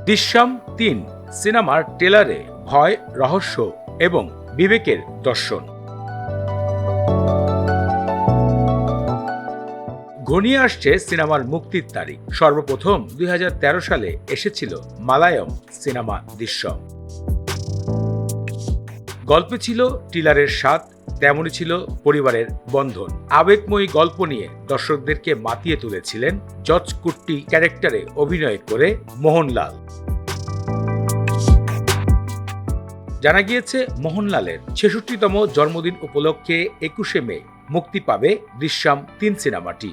দৃশ্যম ৩ সিনেমার ট্রেলারে ভয়, রহস্য এবং বিবেকের দর্শন। ঘনিয়ে আসছে সিনেমার মুক্তির তারিখ। সর্বপ্রথম ২০১৩ সালে এসেছিল মালায়ম সিনেমা দৃশ্যম। গল্পে ছিল টিলারের স্বাদ, তেমনই ছিল পরিবারের বন্ধন। আবেগময়ী গল্প নিয়ে দর্শকদেরকে মাতিয়ে তুলেছিলেন জর্জ কুট্টি ক্যারেক্টারে অভিনয় করে মোহনলাল। জানা গিয়েছে মোহনলালের ৬৬তম জন্মদিন উপলক্ষে ২১শে মে মুক্তি পাবে দৃশ্যম ৩ সিনেমাটি।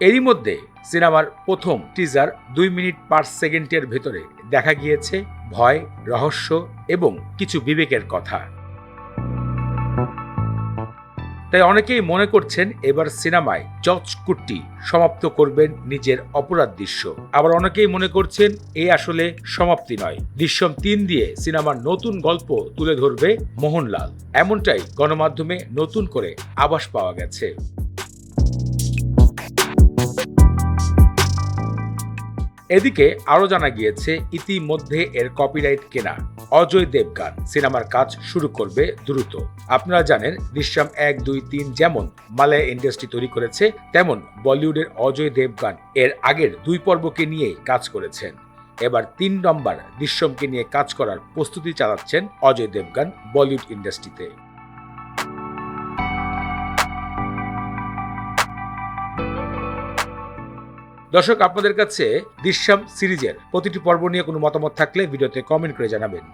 এরই মধ্যে সিনেমার প্রথম টিজার ২ মিনিট ৫ সেকেন্ডের ভেতরে দেখা গিয়েছে ভয়, রহস্য এবং কিছু বিবেকের কথা। তাই অনেকেই মনে করছেন এবার সিনেমায় জর্জ কুট্টি সমাপ্ত করবেন নিজের অপরাধ দৃশ্য। আবার অনেকেই মনে করছেন এই আসলে সমাপ্তি নয়, দৃশ্যম ৩ দিয়ে সিনেমার নতুন গল্প তুলে ধরবে মোহনলাল। এমনটাই গণমাধ্যমে নতুন করে আভাস পাওয়া গেছে। এদিকে আরো জানা গিয়েছে ইতিমধ্যে এর কপিরাইট কেনা অজয় দেবগান সিনেমার কাজ শুরু করবে দ্রুত। আপনারা জানেন দৃশ্যম ১, ২, ৩ যেমন মালয় ইন্ডাস্ট্রি তৈরি করেছে, তেমন বলিউডের অজয় দেবগান এর আগের ২ পর্বকে নিয়ে কাজ করেছেন। এবার ৩ নম্বর দৃশ্যমকে নিয়ে কাজ করার প্রস্তুতি চালাচ্ছেন অজয় দেবগান বলিউড ইন্ডাস্ট্রিতে। দর্শক, আপনাদের কাছে দৃশ্যম সিরিজের প্রতিটি পর্ব নিয়ে কোনো মতামত থাকলে ভিডিওতে কমেন্ট করে জানাবেন।